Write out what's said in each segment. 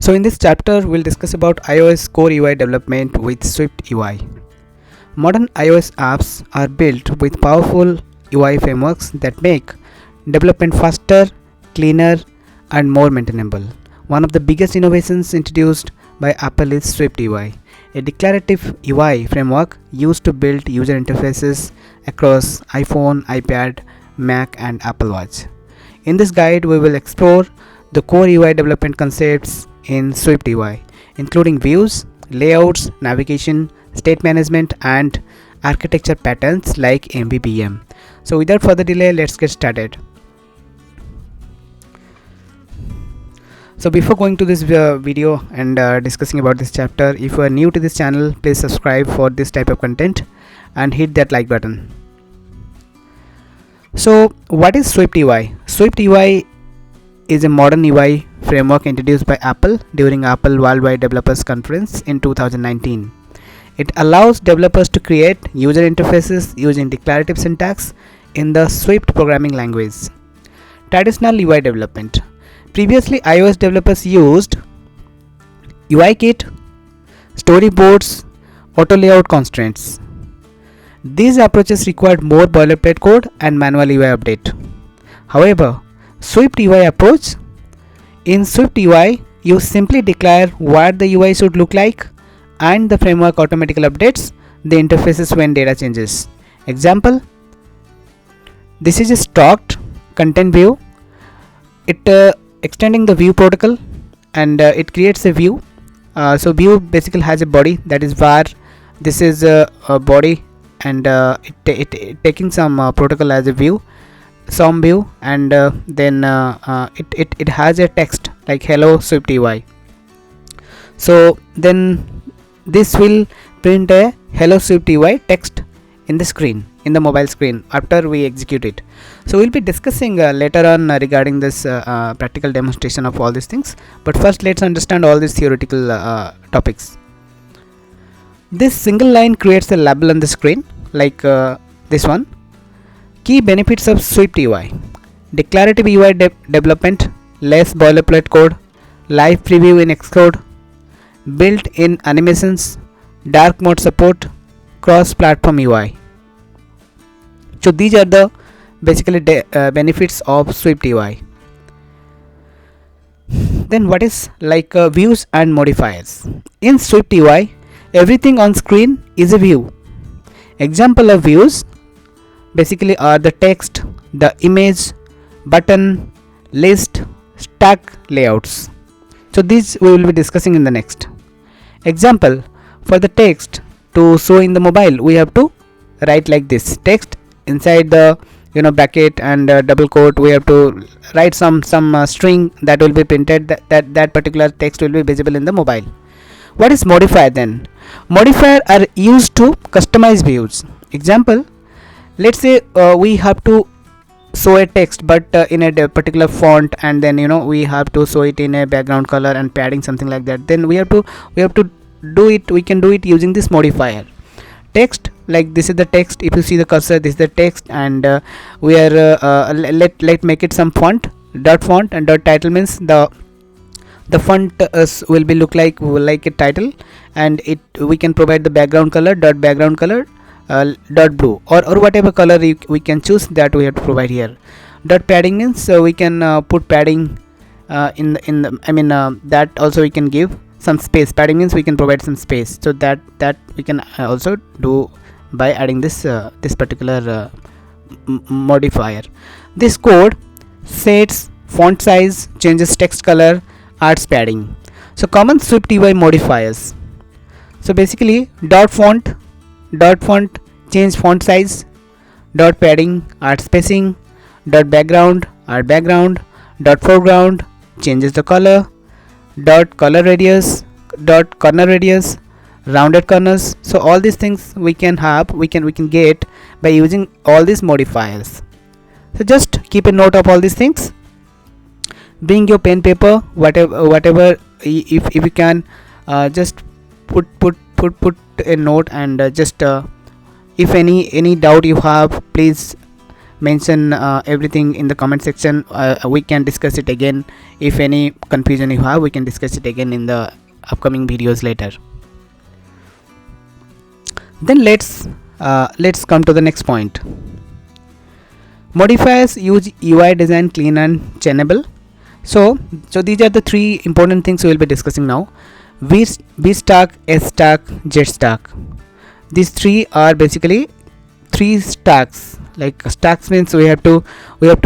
So in this chapter, we'll discuss about iOS core UI development with SwiftUI. Modern iOS apps are built with powerful UI frameworks that make development faster, cleaner, and more maintainable. One of the biggest innovations introduced by Apple is SwiftUI, a declarative UI framework used to build user interfaces across iPhone, iPad, Mac, and Apple Watch. In this guide, we will explore the core UI development concepts in SwiftUI, including views, layouts, navigation, state management, and architecture patterns like MVVM. So without further delay, let's get started. So before going to this video and discussing about this chapter, if you are new to this channel, please subscribe for this type of content and hit that like button. So what is SwiftUI? SwiftUI is a modern UI framework introduced by Apple during Apple Worldwide Developers Conference in 2019. It allows developers to create user interfaces using declarative syntax in the Swift programming language. Traditional UI development. Previously, iOS developers used UIKit, storyboards, auto layout constraints. These approaches required more boilerplate code and manual UI update. However, SwiftUI approach. In SwiftUI, you simply declare what the UI should look like, and the framework automatically updates the interfaces when data changes. Example: this is a stocked content view. It extending the view protocol, and it creates a view. So view basically has a body, that is var. This is a body, and it taking some protocol as a view, some view, and then it has a text like hello SwiftUI. So then this will print a hello SwiftUI text in the screen, in the mobile screen, after we execute it. So we'll be discussing later on regarding this practical demonstration of all these things, but first let's understand all these theoretical topics. This single line creates a label on the screen like this one. Key benefits of SwiftUI: declarative UI development, less boilerplate code, live preview in Xcode, built-in animations, dark mode support, cross-platform UI. So these are the basically benefits of SwiftUI. Then what is like views and modifiers? In SwiftUI, everything on screen is a view. Example of views basically are the text, the image, button, list, stack layouts. So these we will be discussing in the next. Example: for the text to show in the mobile, we have to write like this text inside the bracket and double quote. We have to write some string that will be printed, that particular text will be visible in the mobile. What is modifier then? Modifier are used to customize views. Example: let's say we have to show a text, but in a particular font, and then we have to show it in a background color and padding, something like that. Then we have to do it. We can do it using this modifier. Text, like this is the text. If you see the cursor, this is the text, and we are let make it some font. Dot font and dot title means the font will be look like a title, and we can provide the background color, dot background color, dot blue, or whatever color we can choose, that we have to provide here. Dot padding means we can put padding in the that also we can give some space. Padding means we can provide some space, so that we can also do by adding this particular modifier. This code sets font size, changes text color, adds padding. So common SwiftUI modifiers. So basically dot font change font size, dot padding add spacing, dot background add background, dot foreground changes the color, dot color radius, dot corner radius, rounded corners. So all these things we can get by using all these modifiers. So just keep a note of all these things. Bring your pen, paper, whatever if you can, just put a note, and just if any doubt you have, please mention everything in the comment section. We can discuss it again. If any confusion you have, we can discuss it again in the upcoming videos later. Then let's come to the next point. Modifiers use UI design clean and chainable. So these are the three important things we will be discussing now. VStack, HStack, ZStack. These three are basically three stacks. Like stacks means we have to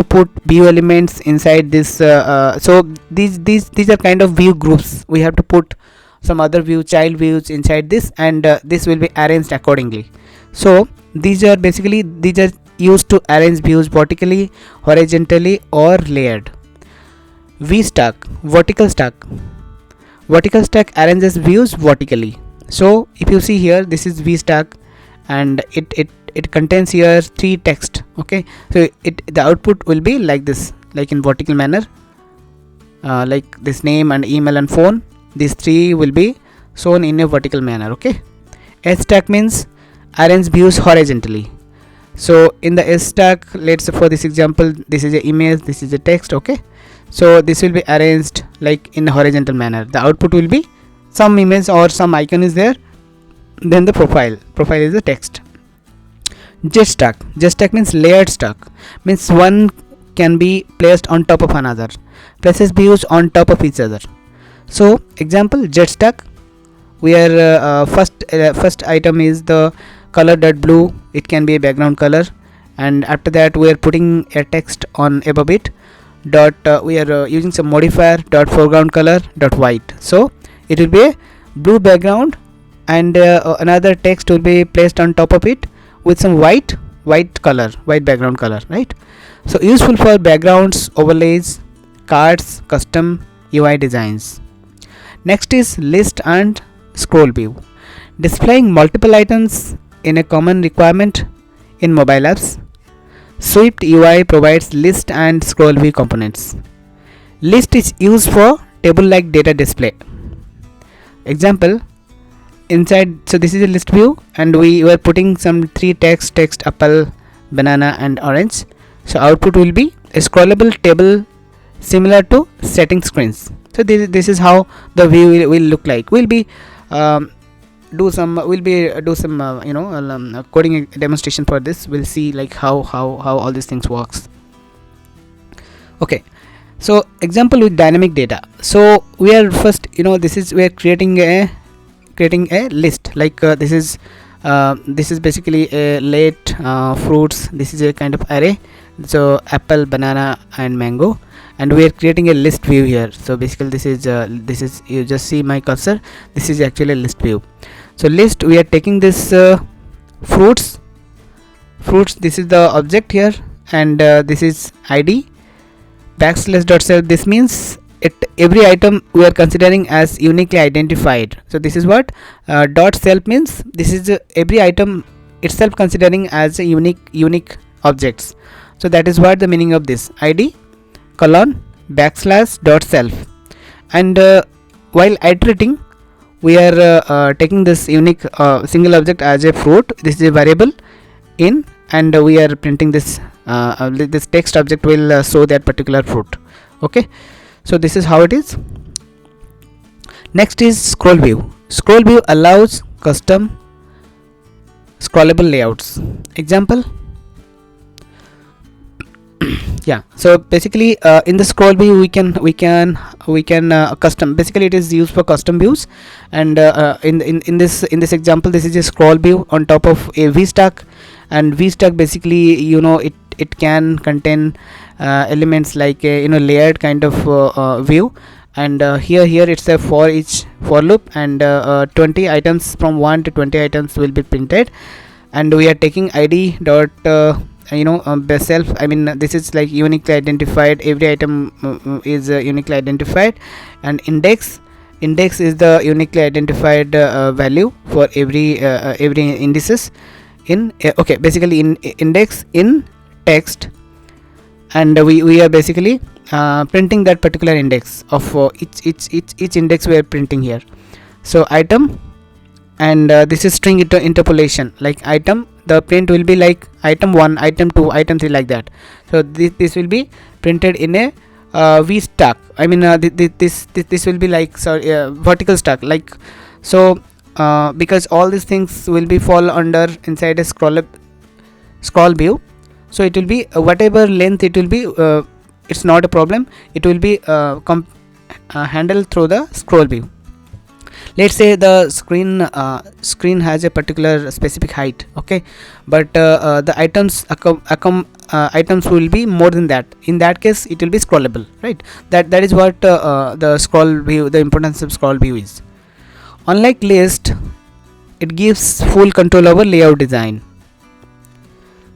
put view elements inside this. So these are kind of view groups. We have to put some other view, child views inside this, and this will be arranged accordingly. So these are used to arrange views vertically, horizontally, or layered. VStack, vertical stack. Vertical stack arranges views vertically. So if you see here, this is VStack, and it contains here three text. Okay, so the output will be like this, like in vertical manner, like this name and email and phone. These three will be shown in a vertical manner. Okay, HStack means arrange views horizontally. So in the HStack, let's say for this example, this is a image, this is a text. Okay, so this will be arranged like in a horizontal manner. The output will be some image or some icon is there, then the profile is the text. ZStack means layered stack, means one can be placed on top of another, places views on top of each other. So example, ZStack, where first item is the color .blue, it can be a background color, and after that we are putting a text on above it. We are using some modifier .foreground color .white. So it will be a blue background, and another text will be placed on top of it with some white background color, right? So useful for backgrounds, overlays, cards, custom UI designs. Next is list and scroll view, displaying multiple items in a common requirement in mobile apps. SwiftUI provides list and scroll view components. List is used for table-like data display. Example, inside, so this is a list view, and we were putting some three text apple, banana, and orange. So output will be a scrollable table similar to setting screens. So this is how the view will look like. We'll be do some coding demonstration for this. We'll see like how all these things works. Okay, so example with dynamic data. So we are first, we are creating a list. Like this is basically a late fruits. This is a kind of array. So apple, banana, and mango, and we are creating a list view here. So basically this is you just see my cursor, this is actually a list view. So list, we are taking this fruits, this is the object here, and this is id \self. This means every item we are considering as uniquely identified. So this is what .self means. This is every item itself considering as a unique objects. So that is what the meaning of this id \self. And while iterating, we are taking this unique single object as a fruit. This is a variable in, and we are printing this this text object will show that particular fruit. Okay, so this is how it is. Next is scroll view. Scroll view allows custom scrollable layouts. Example, yeah, so basically in the scroll view we can custom, basically it is used for custom views, and in this example, this is a scroll view on top of a VStack, and VStack basically it can contain elements like a layered kind of view, and here it's a for loop, and 20 items from 1 to 20 items will be printed, and we are taking id dot self. I mean, this is like uniquely identified. Every item is uniquely identified, and index is the uniquely identified value for every indices in okay, basically in index in text, and we are basically printing that particular index of each index we are printing here. So item, and this is string interpolation, like item, the print will be like item 1, item 2, item 3, like that. So this will be printed in a VStack. I mean this will be like, sorry, vertical stack, like so. Because all these things will be fall under inside a scroll view, so it will be whatever length it will be, it's not a problem, it will be handled through the scroll view. Let's say the screen has a particular specific height, okay, but the items will be more than that. In that case it will be scrollable, right? That is what the scroll view, the importance of scroll view is. Unlike list, it gives full control over layout design.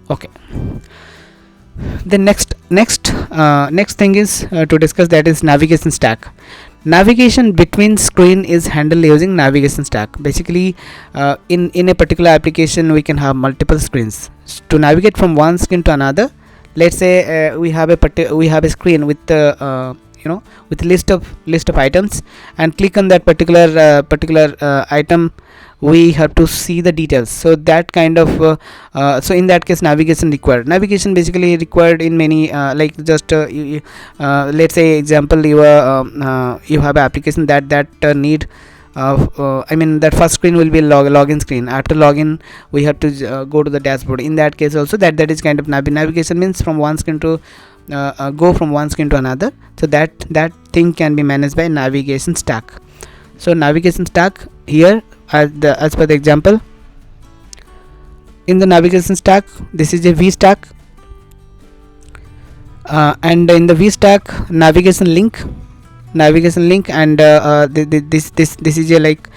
Okay. The next thing is to discuss, that is navigation stack. Navigation between screen is handled using navigation stack. Basically, in a particular application, we can have multiple screens. To navigate from one screen to another, let's say we have a screen with with list of items, and click on that particular item, we have to see the details. So that kind of so in that case navigation required. Navigation basically required in many like just let's say example, you have an application that need I mean that first screen will be login screen. After login we have to go to the dashboard. In that case also that is kind of navigation, means from one screen to go from one screen to another. So that thing can be managed by navigation stack. So navigation stack here, as per the example, in the navigation stack, this is a VStack, and in the VStack navigation link, and this is a like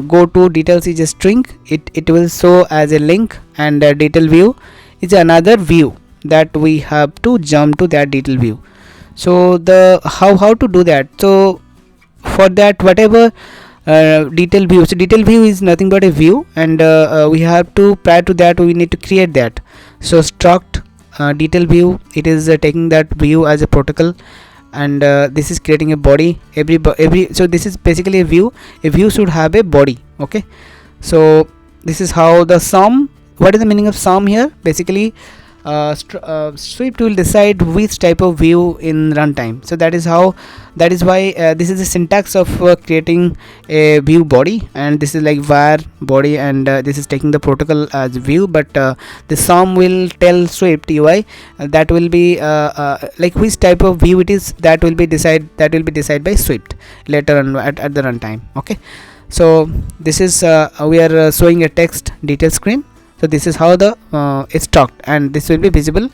go to details is a string. It will show as a link, and detail view is another view that we have to jump to that detail view. So the how to do that? So for that, whatever detail view, so detail view is nothing but a view, and we have to, prior to that we need to create that. So struct detail view, it is taking that view as a protocol, and this is creating a body. So this is basically a view should have a body. Okay, so this is how the sum. What is the meaning of sum here? Basically Swift will decide which type of view in runtime. So that is why this is the syntax of creating a view body, and this is like var body, and this is taking the protocol as view, but the sum will tell SwiftUI that will be like which type of view it is. That will be decided by Swift later on at the runtime. Okay, so this is we are showing a text detail screen. So this is how the is struct, and this will be visible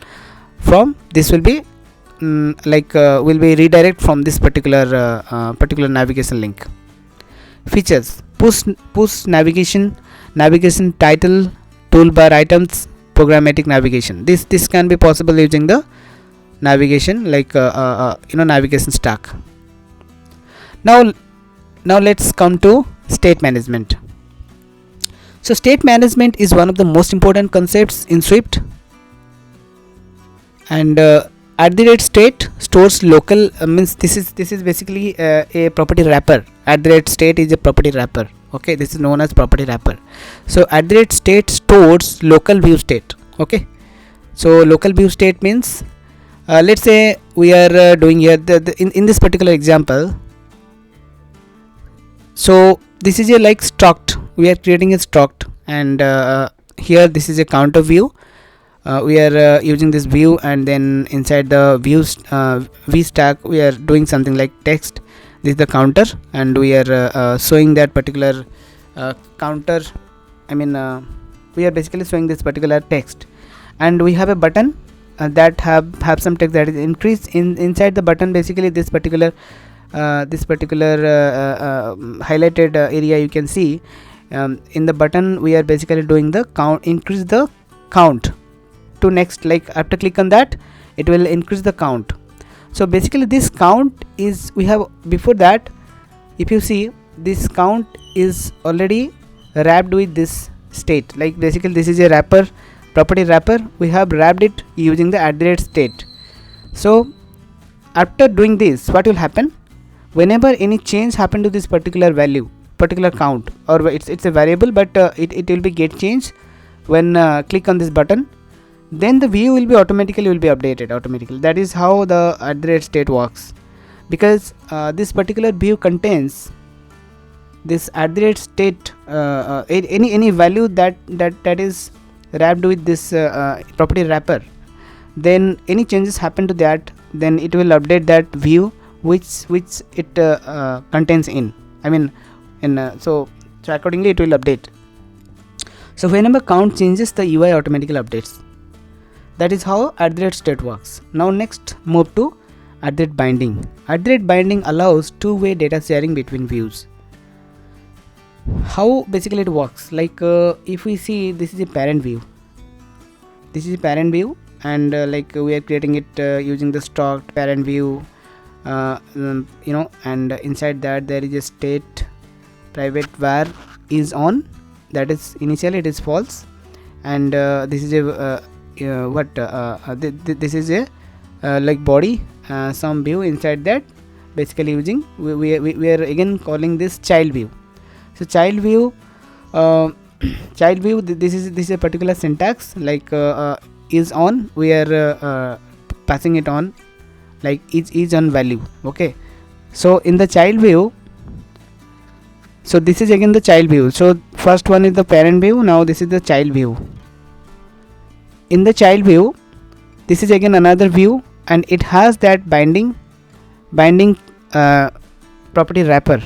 from, this will be will be redirect from this particular navigation link. Features: push navigation title, toolbar items, programmatic navigation. This can be possible using the navigation navigation stack. Now let's come to state management. So state management is one of the most important concepts in Swift, and @state stores local means this is basically a property wrapper. @state is a property wrapper. Okay, this is known as property wrapper. So @state stores local view state. Okay, so local view state means let's say we are doing here in this particular example. So this is a like struct. We are creating a struct, and here this is a counter view. We are using this view, and then inside the views VStack we are doing something like text. This is the counter, and we are showing that particular counter. I mean we are basically showing this particular text, and we have a button that have some text that is increased inside the button. Basically this particular highlighted area you can see. In the button we are basically doing the count, increase the count to next, like after click on that it will increase the count. So basically this count is, we have before that, if you see, this count is already wrapped with this state. Like basically this is a wrapper, property wrapper, we have wrapped it using the @state. So after doing this, what will happen? Whenever any change happen to this particular value, particular count, or it's a variable, but it will be get changed when click on this button, then the view will be automatically updated automatically. That is how the @state works, because this particular view contains this @state any value that is wrapped with this property wrapper. Then any changes happen to that, then it will update that view which it contains in, I mean in so accordingly it will update. So whenever count changes, the UI automatically updates. That is how @state works. Now next, move to @binding. @binding allows two-way data sharing between views. How basically it works, like if we see, this is a parent view, and like we are creating it using the stock parent view, and inside that there is a state private var is on, that is initially it is false, and this is a this is a like body, some view inside that, basically using we are again calling this child view. So child view, this is a particular syntax, like is on, we are passing it on, like is on value. Okay, so in the child view, so this is again the child view. So first one is the parent view, now this is the child view. In the child view, this is again another view, and it has that binding property wrapper,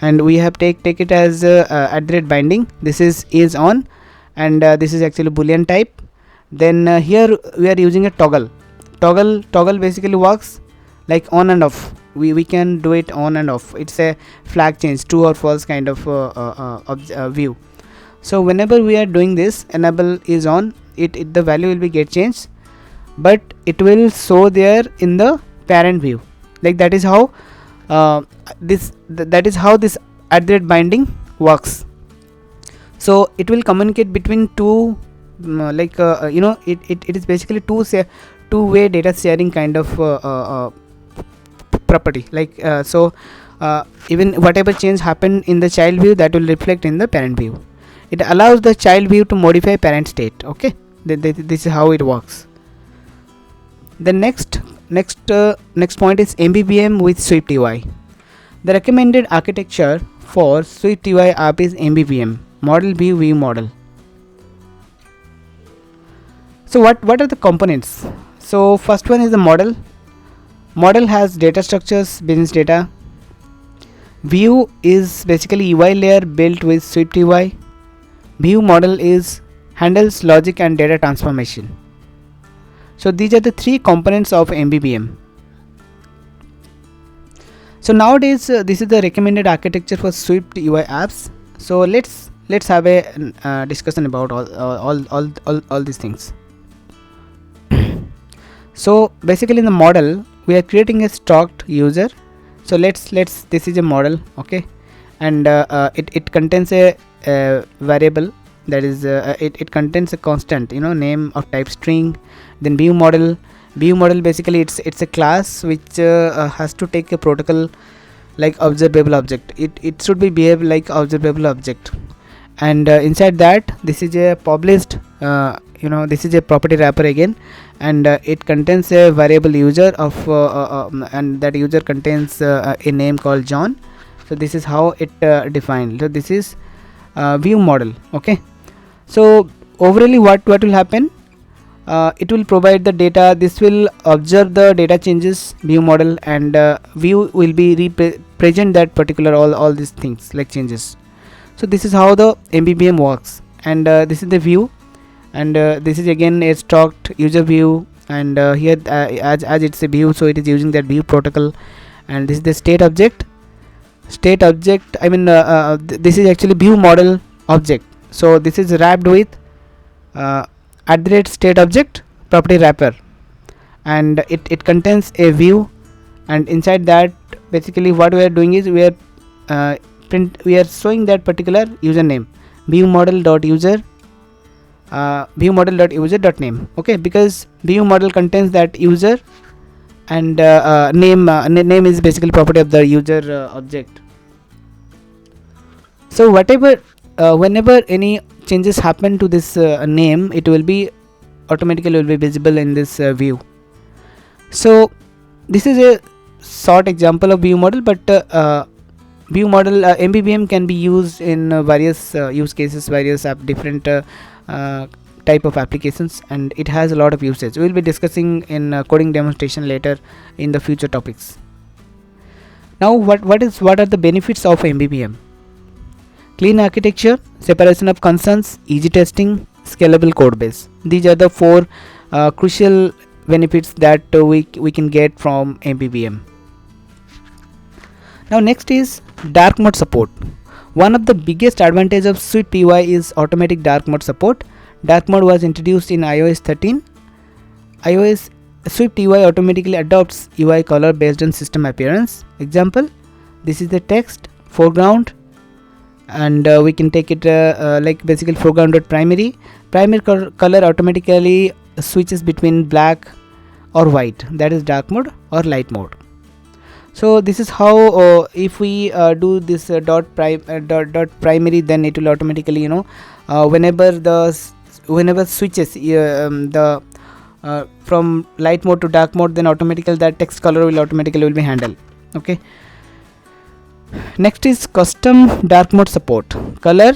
and we have take it as @binding. This is on, and this is actually boolean type. Then here we are using a toggle basically works like on and off. We can do it on and off. It's a flag change, true or false kind of view. So whenever we are doing this, enable is on, it the value will be get changed, but it will show there in the parent view. Like that is how this @binding works. So it will communicate between two it is basically two-way data sharing kind of property, like even whatever change happened in the child view, that will reflect in the parent view. It allows the child view to modify parent state. Okay, this is how it works. The next point is MVVM with SwiftUI. The recommended architecture for SwiftUI app is MVVM, model view view model. So what are the components? So first one is the model. Model has data structures, business data. View is basically UI layer built with SwiftUI. View model is handles logic and data transformation. So these are the three components of MVVM. So nowadays this is the recommended architecture for SwiftUI apps. So let's have a discussion about all these things. So basically in the model, we are creating a stocked user. So let's this is a model, okay, and it contains a variable, that is it contains a constant, name of type string. Then view model basically it's a class which has to take a protocol like observable object. It should be behave like observable object, and inside that this is a published this is a property wrapper again, and it contains a variable user of and that user contains a name called John. So this is how it defined. So this is view model. Okay, so overall what will happen, it will provide the data. This will observe the data changes, view model, and view will be present that particular all these things like changes. So this is how the MVVM works, and this is the view, and this is again a stocked user view, and here as it's a view, so it is using that view protocol, and this is the state object. I mean this is actually view model object. So this is wrapped with @state object property wrapper, and it contains a view, and inside that basically what we are doing is we are showing that particular username, view model dot user dot name. Okay, because view model contains that user, and name is basically property of the user object. So whenever any changes happen to this name, it will be automatically visible in this view. So this is a short example of view model, but view model MVVM can be used in various use cases, various different type of applications, and it has a lot of usage. We will be discussing in coding demonstration later in the future topics. Now what are the benefits of MVVM? Clean architecture, separation of concerns, easy testing, scalable code base. These are the 4 crucial benefits that we can get from MVVM. Now next is dark mode support. One of the biggest advantages of SwiftUI is automatic dark mode support. Dark mode was introduced in iOS 13. SwiftUI automatically adopts UI color based on system appearance. Example, this is the text foreground, and we can take it like basically foreground.primary. Primary color automatically switches between black or white, that is dark mode or light mode. So this is how if we do this dot primary, then it will automatically whenever switches the from light mode to dark mode, then automatically that text color will automatically be handled. Okay. Next is custom dark mode support. Color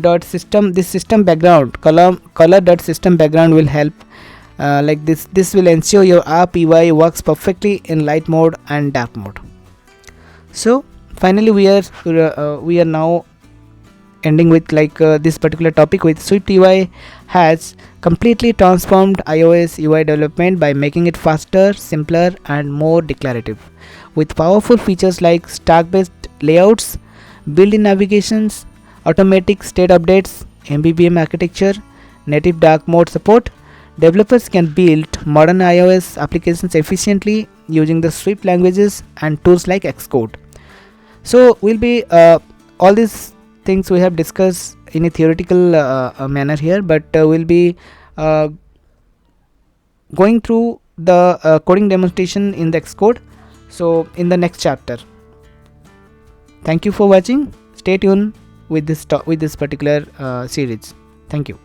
dot system, this system background color dot system background will help like this will ensure your app UI works perfectly in light mode and dark mode. So finally we are now ending with this particular topic with SwiftUI has completely transformed iOS UI development by making it faster, simpler and more declarative. With powerful features like stack-based layouts, built-in navigations, automatic state updates, MVVM architecture, native dark mode support, developers can build modern iOS applications efficiently using the Swift languages and tools like Xcode. So we'll be all these things we have discussed in a theoretical manner here, but we'll be going through the coding demonstration in the Xcode, so in the next chapter. Thank you for watching. Stay tuned with this particular series. Thank you.